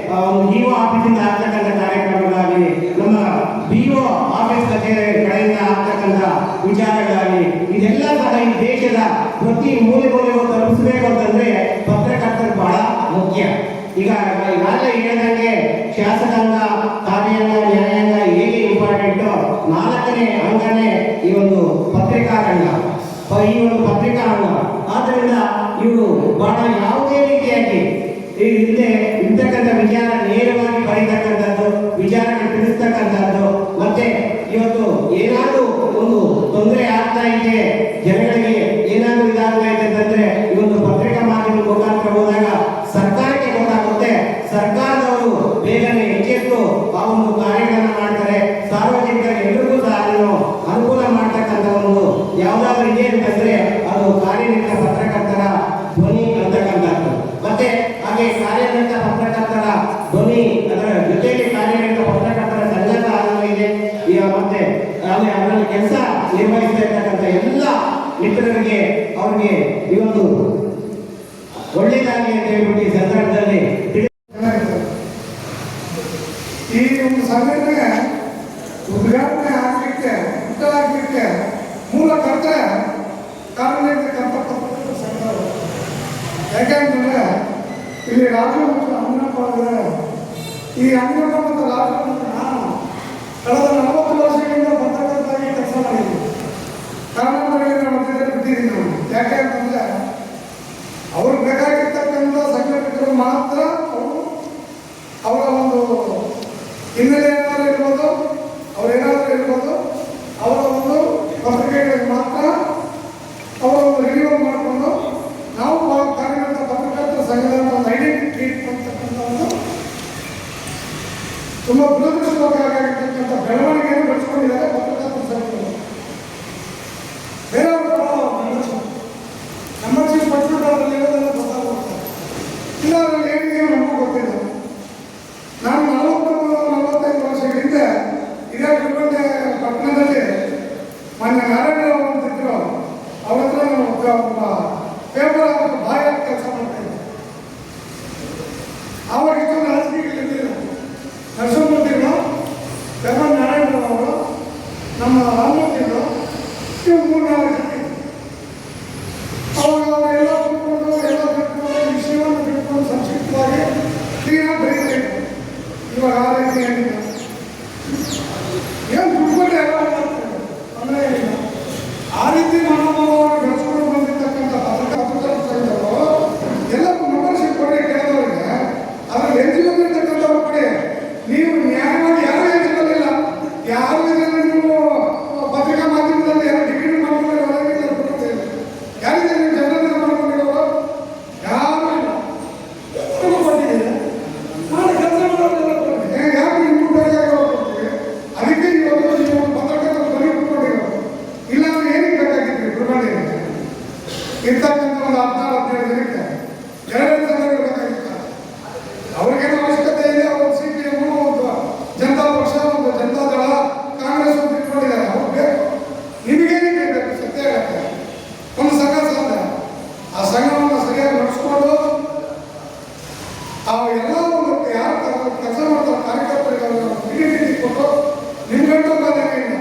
ಒಂದು ಇಒ ಆಫೀಸ್ ಶಾಸಕಾಂಗ, ಕಾರ್ಯಾಂಗ, ನ್ಯಾಯಾಂಗ ಹೇಗೆ ಇಂಪಾರ್ಟೆಂಟು, 4ನೇ ಅಂಗನೇ ಈ ಒಂದು ಪತ್ರಿಕಾ ರಂಗ, ಈ ಒಂದು ಪತ್ರಿಕಾ ರಂಗ. ಆದ್ದರಿಂದ ಇವರು ಬಹಳ ಯಾವುದೇ ರೀತಿಯಾಗಿ ಈ ಹಿಂದೆ ಇರ್ತಕ್ಕಂಥ ವಿಚಾರ ನೇರವಾಗಿ ಬರೀತಕ್ಕಂಥದ್ದು, ವಿಚಾರಗಳು ತಿಳಿಸ್ತಕ್ಕಂಥದ್ದು, ಮತ್ತೆ ಇವತ್ತು ಏನಾದರೂ ಒಂದು ತೊಂದರೆ ಆಗ್ತಾ ಇದೆ, ಜನಗಳಿಗೆ ಏನಾದರೂ ಇದಾಗ್ತಾ ಇದೆ ಅಂತಂದ್ರೆ ಈ ಒಂದು ಪತ್ರಿಕಾ ಮಾಧ್ಯಮದ ಮುಖಾಂತರ ಹೋದಾಗ ಸರ್ಕಾರಕ್ಕೆ ಗೊತ್ತಾಗುತ್ತೆ. ಸರ್ಕಾರದವರು ಬೇಗನೆ ಎಚ್ಚೆತ್ತು ಆ ಒಂದು ಕಾರ್ಯಗಳನ್ನು ಮಾಡ್ತಾರೆ. ಸಾರ್ವಜನಿಕರಿಗೆ ಎಲ್ರಿಗೂ ಸಹ ಅದನ್ನು ಅನುಕೂಲ ಮಾಡ್ತಕ್ಕಂಥ ಒಂದು ಯಾವುದಾದ್ರೂ ಇದೆ ಅಂತಂದ್ರೆ ಅದು ಕಾರ್ಯನಿರತ ಪತ್ರಕರ್ತರ ಧ್ವನಿ ಅಂತಕ್ಕಂಥದ್ದು. ಮತ್ತೆ ಹಾಗೆ ಕಾರ್ಯನಿರತ ಪತ್ರಕರ್ತರ ಧ್ವನಿ ಅದರ ಜೊತೆಗೆ ಕಾರ್ಯನಿರತ ಪತ್ರಕರ್ತರ ಸಂಘದ ಆರಂಭ ಇದೆ. ಈಗ ಮತ್ತೆ ಅದರಲ್ಲಿ ಕೆಲಸ ನಿರ್ವಹಿಸ್ತಾ ಇರ್ತಕ್ಕಂಥ ಎಲ್ಲ ಮಿತ್ರರಿಗೆ ಅವರಿಗೆ ಈ ಒಂದು ಒಳ್ಳೆಯದಾಗಿ ಅಂತ ಹೇಳ್ಬಿಟ್ಟು ಈ ಸಂದರ್ಭದಲ್ಲಿ ಈ ಒಂದು ಸಂಘಟನೆ ಉದ್ಘಾಟನೆ ಆಗಲಿಕ್ಕೆ ಹುಟ್ಟಾಗಲಿಕ್ಕೆ ಮೂಲ ಕರ್ತ ಕಾರ್ಯನಿರ್ವಹಿಸತಕ್ಕಂಥ ಪತ್ರಕರ್ತರ ಸಂಘ. ಯಾಕೆಂತಂದ್ರೆ ಇಲ್ಲಿ ರಾಜು ಮತ್ತು ಅಂಗನಪ್ಪ ಅಂದರೆ ಈ ಅಂಗನಪ್ಪ ಮತ್ತು ರಾಜು ಮತ್ತು ನಾನು ಕಳೆದ 40 ವರ್ಷಗಳಿಂದ ಪತ್ರಕರ್ತರಾಗಿ ಕೆಲಸ ಮಾಡಿದ್ದೀವಿ. ಕಾರಣಗಳಿಗೆ ಮಧ್ಯದಲ್ಲಿ ಬಿಟ್ಟಿದ್ದೀನಿ ನಾನು. ಯಾಕೆ ಅಂತಂದ್ರೆ ಅವ್ರಿಗೆ ಬೇಕಾಗಿರ್ತಕ್ಕಂಥ ಸಂಘಟಕರು ಮಾತ್ರ ಅವರ ಒಂದು ಹಿನ್ನೆಲೆ ಏನಾದರೂ ಇರ್ಬೋದು, ಅವರೇನಾದರೂ ಇರ್ಬೋದು, ಅವರ ಒಂದು ಪತ್ರಿಕೆಗಳಿಗೆ ಮಾತ್ರ ಅವರ ಒಂದು ರಿವ್ಯೂ ಮಾಡಿಕೊಂಡು ನಾವು ಕಾರ್ಯನಿರತ ಪತ್ರಕರ್ತರ ಸಂಘದ ಒಂದು ಐಡೆಂಟಿಟಿ ಅಂತಕ್ಕಂಥ ಒಂದು ತುಂಬ ದುರದೃಷ್ಟವಾಗಿರ್ತಕ್ಕಂಥ ಬೆಳವಣಿಗೆಯನ್ನು ಬೆಳೆಸ್ಕೊಂಡಿದ್ದಾರೆ ಪತ್ರಕರ್ತರ ಸಂಘಗಳು. ಬೇರೆಯವರು ಮೆಂಬರ್ಶಿಪ್ ಪಟ್ಬಿಟ್ಟು ಅದರಲ್ಲಿ ಇರೋದೆಲ್ಲ ಗೊತ್ತಾಗ್ಬಿಡ್ತಾರೆ. ಇಲ್ಲ ಅದರಲ್ಲಿ ಏನಿದೆಯೋ ನಮಗೂ ಗೊತ್ತಿಲ್ಲ. ನಾನು 45 ವರ್ಷಗಳಿಂದ ಇದೇ ಗುಲ್ಬರ್ಗ ಪಟ್ಟಣದಲ್ಲಿ ಮಾನ್ಯ ನಾರಾಯಣರಾವ್ ಅಂತಿದ್ರು, ಅವ್ರ ಹತ್ರ ನಾನು ಒಬ್ಬ ಪೇಪರ್ ಬಾಯಿ ಕೆಲಸ ಮಾಡ್ತಾ ಇದ್ದೆ. ಆವಾಗ ಇಷ್ಟೊಂದು ರಾಜಕೀಯಗಳಿರಲಿಲ್ಲ. ನರಸಿಂಹಮೂರ್ತಿಗಳು, ಪೇಪರ್ ನಾರಾಯಣರಾವ್ ಅವರು, ನಮ್ಮ ರಾಮಮೂರ್ತಿಗಳು, ಇವು 3-4 ಜನ. ಅವಾಗ ಅವರೆಲ್ಲ ಬಿಟ್ಕೊಂಡು ವಿಷಯವನ್ನು ಬಿಟ್ಕೊಂಡು ಸಂಕ್ಷಿಪ್ತವಾಗಿ ಕ್ಲೀನಾಗಿ ಬರೀತಾರೆ. ಇವಾಗ ಆ ರೀತಿ ಏನಿಲ್ಲ, ಏನು ದುಡ್ಡು ಎಲ್ಲ ಅಂದರೆ ಇಲ್ಲ. ಆ ರೀತಿ ಮನೋಭಾವವನ್ನು ಬೆಳೆಸ್ಕೊಂಡು ಬಂದಿರ್ತಕ್ಕಂಥ ಪತ್ರಕರ್ತರ ಸಂಘಗಳು ಎಲ್ಲ ಮೆಂಬರ್ಶಿಪ್ ಕೊಡಿ ಕೇಳಿದವರಿಗೆ ಅದ್ರಲ್ಲಿ ಎಲಿಜಿಬಲ್ ಇರ್ತಕ್ಕಂಥವ್ರು ಕೊಡಿ. ನೀವು ನ್ಯಾಯವಾಗಿ ಯಾರು ಎಲಿಜಿಬಲ್ ಇಲ್ಲ, ಯಾರು ಇದನ್ನು ನೀವು ಪತ್ರಿಕಾ ಮಾಧ್ಯಮದಲ್ಲಿ ಯಾರು ಡಿಗ್ರಿ ಮಾಡ್ಕೊಂಡು ಯಾರಿದೆ ನೀವು ಜನರನ್ನ ಮಾಡ್ಕೊಂಡಿರೋರು? ಯಾರು ಇಲ್ಲ. ಕೊಟ್ಟಿದ್ದೀರಿ ಮಾಡಿ ಕೆಲಸ ಮಾಡೋದೆಲ್ಲ ಕೊಡ್ತೀವಿ. ಯಾಕೆ ನಿಮ್ಗೂ ಬೇಕಾಗಿರೋ ಕೊಡ್ತೀವಿ. ಅದಕ್ಕೆ ಇವತ್ತು ನೀವು ಪತ್ರಕರ್ತರ ಧ್ವನಿ ಕೊಟ್ಕೊಂಡಿರೋರು. ಇಲ್ಲ ಅಂದ್ರೆ ಏನಕ್ಕೆ ಬೇಕಾಗಿದ್ರಿ ಗುರುಬಂಡೆಗೆ ಇರ್ತಕ್ಕಂಥ ಒಂದು 14-17 ಜನಕ್ಕೆ ಜನರಲ್ ಸಂಘಗಳು ಬೇಕಾಗಿರ್ತಾರೆ. ಅವ್ರಿಗೇನು ಅವಶ್ಯಕತೆ ಇದೆ. ಅವರು CPM, ಒಂದು ಜನತಾ ಪಕ್ಷ, ಒಂದು ಜನತಾ ದಳ, ಕಾಂಗ್ರೆಸ್ ಒಂದು ಇಟ್ಕೊಂಡಿದ್ದಾರೆ. ಅವ್ರು ಬೇಕು. ನಿಮಗೇನಕ್ಕೆ ಬೇಕು? ಸತ್ಯ ಆಗತ್ತೆ. ಒಂದು ಸಂಘ ಸಾಧ್ಯ. ಆ ಸಂಘವನ್ನು ಸರಿಯಾಗಿ ನಡೆಸ್ಕೊಂಡು ಆ ಎಲ್ಲ ಒಂದು ಯಾರು ಕೆಲಸ ಮಾಡ್ತಾರೆ ಕಾರ್ಯಕರ್ತರಿಗೆ ಐಡೆಂಟಿಟಿ ಕೊಟ್ಟು ನಿಮ್ಗಂಟು ಇಲ್ಲ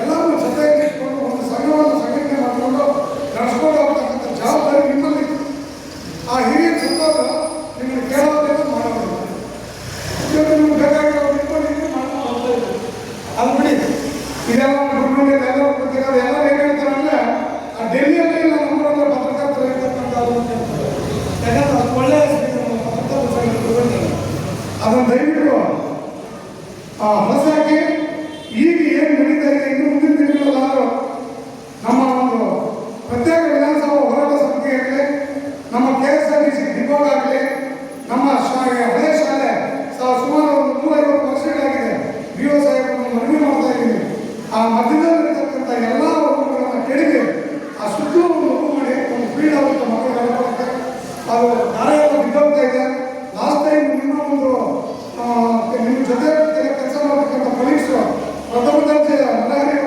ಎಲ್ಲರೂ ಜೊತೆಗೆ ಇಟ್ಕೊಂಡು ಒಂದು ಸಂಘವನ್ನು ಸಂಘಟನೆ ಮಾಡಿಕೊಂಡು ನಡೆಸ್ಕೊಂಡು ಹೋಗ್ತಕ್ಕಂಥ ಜವಾಬ್ದಾರಿ ನಿಮ್ಮಲ್ಲಿ. ಆ ಹಿರಿಯ ಸತ್ತೋದು ನಿಮ್ಮನ್ನು ಕೇಳೋದಿಲ್ಲ, ಮಾಡೋದಿಲ್ಲ. ಇವತ್ತು ನಿಮ್ಗೆ ಬೇಕಾಗಿರೋ ನಿಂತ್ಕೊಂಡಿದ್ದು ಮಾಡ್ಕೊಂಡು ಹೋಗ್ತಾ ಇದ್ದೀವಿ. ಅದು ಬಿಡಿ, ಇದೆಲ್ಲ ಗುರುಮಂಡಿಯಲ್ಲಿ ಎಲ್ಲರೂ ಗೊತ್ತಿರೋದು. ಎಲ್ಲ ಏನು ಹೇಳ್ತಾರೆ ಅಂದರೆ ಆ ಡೆಲ್ಲಿಯಲ್ಲಿ ಇಲ್ಲ ನಮ್ಮೂರಲ್ಲಿ ಪತ್ರಕರ್ತರು ಇರ್ತಕ್ಕಂಥದ್ದು ಅಂತ ಹೇಳ್ತಾರೆ. ಯಾಕಂದ್ರೆ ಅದು ಒಳ್ಳೆಯ ಪತ್ರಕರ್ತರ ಸಂಘ. ಅದನ್ನು ದಯವಿಟ್ಟು ಹೊಸದಾಗಿ ಈಗ ಏನು ನಡೀತಾ ಇದೆ, ಇನ್ನು ಮುಂದಿನ ದಿನಗಳಲ್ಲಾದರೂ ನಮ್ಮ ಒಂದು ಪ್ರತ್ಯೇಕ ವಿಧಾನಸಭಾ ಹೋರಾಟ ಸಮಿತಿ ಆಗಲಿ, ನಮ್ಮ KSRTC ಡಿಪೋ ಆಗಲಿ, ನಮ್ಮ ಹಳೆಯ ಶಾಲೆ ಸುಮಾರು ಒಂದು 150 ವರ್ಷಗಳಾಗಿದೆ. BO ಸಾಹೇಬರನ್ನು ಮನವಿ ಮಾಡ್ತಾ ಇದ್ದೀವಿ. ಆ ಮಧ್ಯದಲ್ಲಿರ್ತಕ್ಕಂಥ ಎಲ್ಲ ವರ್ಗಗಳನ್ನು ಕೆಳಗೆ ಆ ಸುತ್ತಲೂ ಒಂದು ಒಪ್ಪು ಮಾಡಿ ಒಂದು ಫೀಲ್ಡ್ ಆಗುತ್ತೆ ಮಕ್ಕಳು ಕಳ್ಕೊಳ್ಳೋಕ್ಕೆ. ಅದು ದಾರ ಎಲ್ಲ ಬಿದ್ದೋಗ್ತಾ ಇದೆ. ಲಾಸ್ಟ್ ಟೈಮ್ ನಿಮ್ಮ ಒಂದು ನಿಮ್ಮ ಜೊತೆ ಕೆಲಸ ಮಾಡತಕ್ಕಂಥ ಪೊಲೀಸರು ಪ್ರಥಮ ದರ್ಜೆ ನರಹರಿ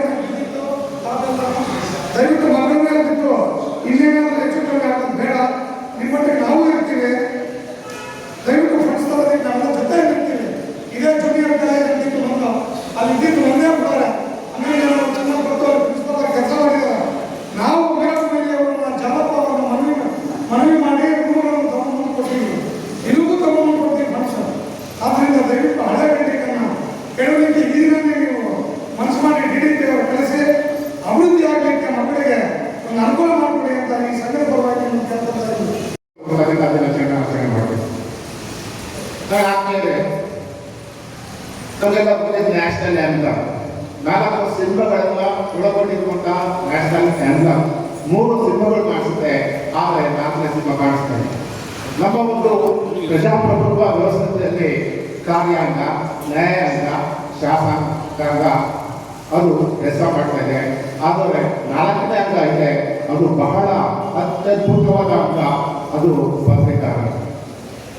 ನಮಗೆಲ್ಲ ಗೊತ್ತಿದೆ ನ್ಯಾಷನಲ್ ಆ್ಯಂಥಮ್. 4 ಸಿನಿಮಾಗಳೆಲ್ಲ ಒಳಗೊಂಡಿರುವಂಥ ನ್ಯಾಷನಲ್ ಆ್ಯಂಥಮ್. 3 ಸಿನಿಮಾಗಳು ಕಾಣಿಸುತ್ತೆ, ಆದರೆ 4ನೇ ಸಿನಿಮಾ ಕಾಣಿಸ್ತಾರೆ. ನಮ್ಮ ಒಂದು ಪ್ರಜಾಪ್ರಭುತ್ವ ವ್ಯವಸ್ಥೆಯಲ್ಲಿ ಕಾರ್ಯಾಂಗ, ನ್ಯಾಯಾಂಗ, ಶಾಸಕಾಂಗ ಅದು ಕೆಲಸ ಮಾಡ್ತಾ ಇದೆ. ಆದರೆ 4ನೇ ಅಂಗ ಇದೆ, ಅದು ಬಹಳ ಅತ್ಯದ್ಭುತವಾದ ಅಂಗ, ಅದು ಪತ್ರಿಕಾರಂಗ.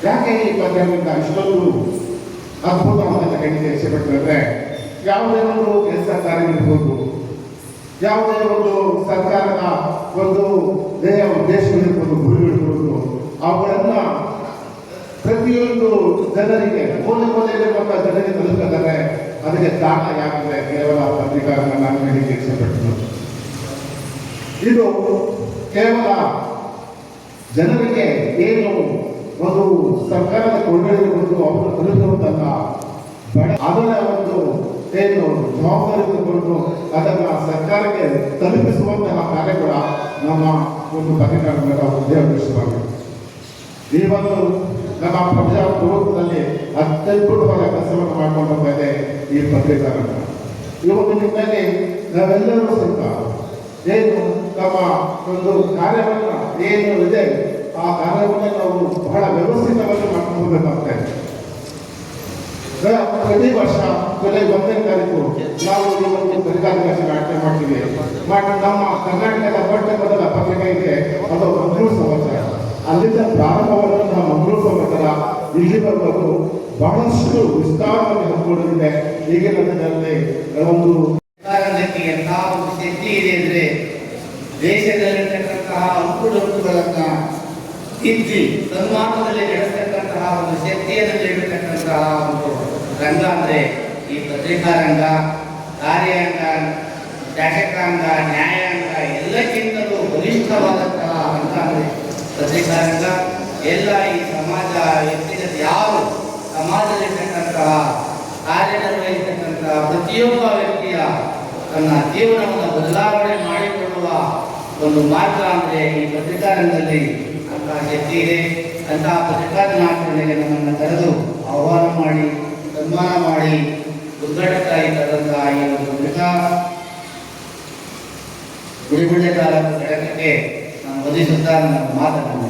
ಯಾಕೆ ಈ ಪತ್ರಿಕಾರಂಗ ಇಷ್ಟೊಂದು ಅದ್ಭುತವಾದ ಹೇಳಿಕೆ ಇಷ್ಟಪಟ್ಟಿದ್ರೆ, ಯಾವುದೇ ಒಂದು ಕೆಲಸ ಕಾರ್ಯಗಳಿರ್ಬೋದು, ಯಾವುದೇ ಒಂದು ಸರ್ಕಾರದ ಒಂದು ಉದ್ದೇಶಗಳಿರ್ಬೋದು, ಗುರಿಗಳಿರ್ಬೋದು, ಅವುಗಳನ್ನ ಪ್ರತಿಯೊಂದು ಜನರಿಗೆ ಮೂಲೆಯಲ್ಲಿರುವಂತಹ ಜನರಿಗೆ ತಲುಪಿದರೆ ಅದಕ್ಕೆ ಕಾರಣ ಯಾಕಿದೆ ಕೇವಲ ಪತ್ರಿಕಾರಂಗ ನಾನು ಹೇಳಿಕೆ ಇಷ್ಟಪಟ್ಟು. ಇದು ಕೇವಲ ಜನರಿಗೆ ಏನು ಒಂದು ಸರ್ಕಾರದ ಕೊಡುಗೆಗಳು ಅವರು ತಲುಪುವಂತಹ ಅದರ ಒಂದು ಏನು ಜವಾಬ್ದಾರಿ ತಗೊಂಡು ಅದನ್ನು ಸರ್ಕಾರಕ್ಕೆ ತಲುಪಿಸುವಂತಹ ಕಾರ್ಯ ಕೂಡ ನಮ್ಮ ಒಂದು ಪತ್ರಿಕಾರಂಗದ ಉದ್ದೇಶವಾಗಿದೆ. ಈ ಒಂದು ನಮ್ಮ ಪ್ರಜಾಪ್ರಭುತ್ವದಲ್ಲಿ ಅತ್ಯದ್ಭುತವಾದ ಕೆಲಸವನ್ನು ಮಾಡ್ಕೊಂಡು ಹೋಗ್ತಾ ಇದೆ ಈ ಪತ್ರಿಕಾರಂಗ. ಇವತ್ತು ನಿಮ್ಮಲ್ಲಿ ನಾವೆಲ್ಲರೂ ಸ್ವಲ್ಪ ಏನು ನಮ್ಮ ಒಂದು ಕಾರ್ಯವನ್ನು ಏನು ಇದೆ ಆ ಕಾರ್ಯವನ್ನು ನಾವು ಬಹಳ ವ್ಯವಸ್ಥಿತವಾಗಿ ಮಾಡ್ಕೊಂಡು ಹೋಗಬೇಕಾಗ್ತಾ ಇದೆ. ಪ್ರತಿ ವರ್ಷ ಜುಲೈ 1ನೇ ತಾರೀಕು ನಾವು ಈ ಒಂದು ಪತ್ರಿಕಾರಂಗ ಆಚರಣೆ ಮಾಡ್ತೀವಿ. ನಮ್ಮ ಕರ್ನಾಟಕದ ಮೊದಲ ಪತ್ರಿಕೆ ಇದೆ, ಅದು ಮಂಗಳೂರು ಸಮಾಚಾರ. ಅಲ್ಲಿಂದ ಪ್ರಾರಂಭವಾದಂತಹ ಮಂಗಳೂರು ಸಮಾಚಾರ ಇಲ್ಲಿವರೆಗೂ ಬಹಳಷ್ಟು ವಿಸ್ತಾರವಾಗಿ ಹಮ್ಮಿಕೊಂಡಿದೆ. ಈಗಿನ ದಿನದಲ್ಲಿ ಒಂದು ಸರ್ಕಾರಕ್ಕೆ ಎಂತಹ ಒಂದು ಶಕ್ತಿ ಇದೆ ಅಂದರೆ ದೇಶದಲ್ಲಿರ್ತಕ್ಕಂತಹ ಅಂಕುಡೊಂಕುಗಳನ್ನು ತಿದ್ದಿ ಸನ್ಮಾನದಲ್ಲಿ ನಡೆಸ್ತಕ್ಕಂತಹ ಒಂದು ಶಕ್ತಿಯನ್ನು ನೀಡತಕ್ಕಂತಹ ಒಂದು ರಂಗ ಅಂದರೆ ಈ ಪತ್ರಿಕಾರಂಗ. ಕಾರ್ಯಾಂಗ, ಶಾಸಕಾಂಗ, ನ್ಯಾಯಾಂಗ ಎಲ್ಲಕ್ಕಿಂತಲೂ ಬಲಿಷ್ಠವಾದಂತಹ ಅಂಗ ಅಂದರೆ ಪತ್ರಿಕಾರಂಗ. ಎಲ್ಲ ಈ ಸಮಾಜ ವ್ಯಕ್ತಿಗತ ಯಾರು ಸಮಾಜದಲ್ಲಿರ್ತಕ್ಕಂತಹ ಕಾರ್ಯನಿರ್ವಹಿಸತಕ್ಕಂತಹ ಪ್ರತಿಯೊಬ್ಬ ವ್ಯಕ್ತಿಯ ತನ್ನ ಜೀವನವನ್ನು ಬದಲಾವಣೆ ಮಾಡಿಕೊಳ್ಳುವ ಒಂದು ಮಾರ್ಗ ಅಂದರೆ ಈ ಪತ್ರಿಕಾರಂಗದಲ್ಲಿ ಅಂತಹ ಶಕ್ತಿ ಇದೆ. ಅಂತಹ ಪತ್ರಿಕಾ ದಿನಾಚರಣೆಗೆ ನಮ್ಮನ್ನು ಕರೆದು ಆಹ್ವಾನ ಮಾಡಿ ಸನ್ಮಾನ ಮಾಡಿ ಉದ್ಘಾಟಕಾರಿ ತರಂತಹ ಈ ಒಂದು ಪತ್ರಿಕಾ ಗುಡಿಬಂಡೆ ತಾಲೂಕು ಘಟಕಕ್ಕೆ ನಾನು ವಂದಿಸುತ್ತಾ ನನ್ನ ಮಾತನ್ನು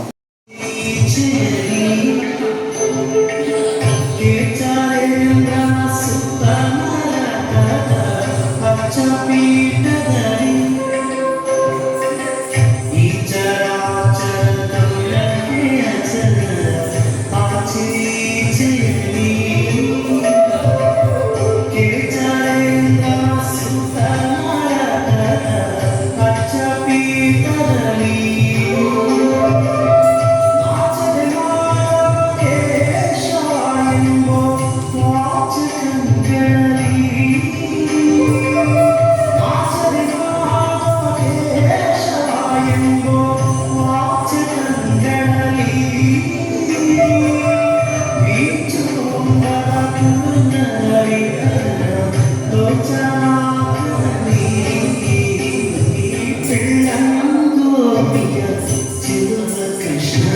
Kೃಷ್ಣ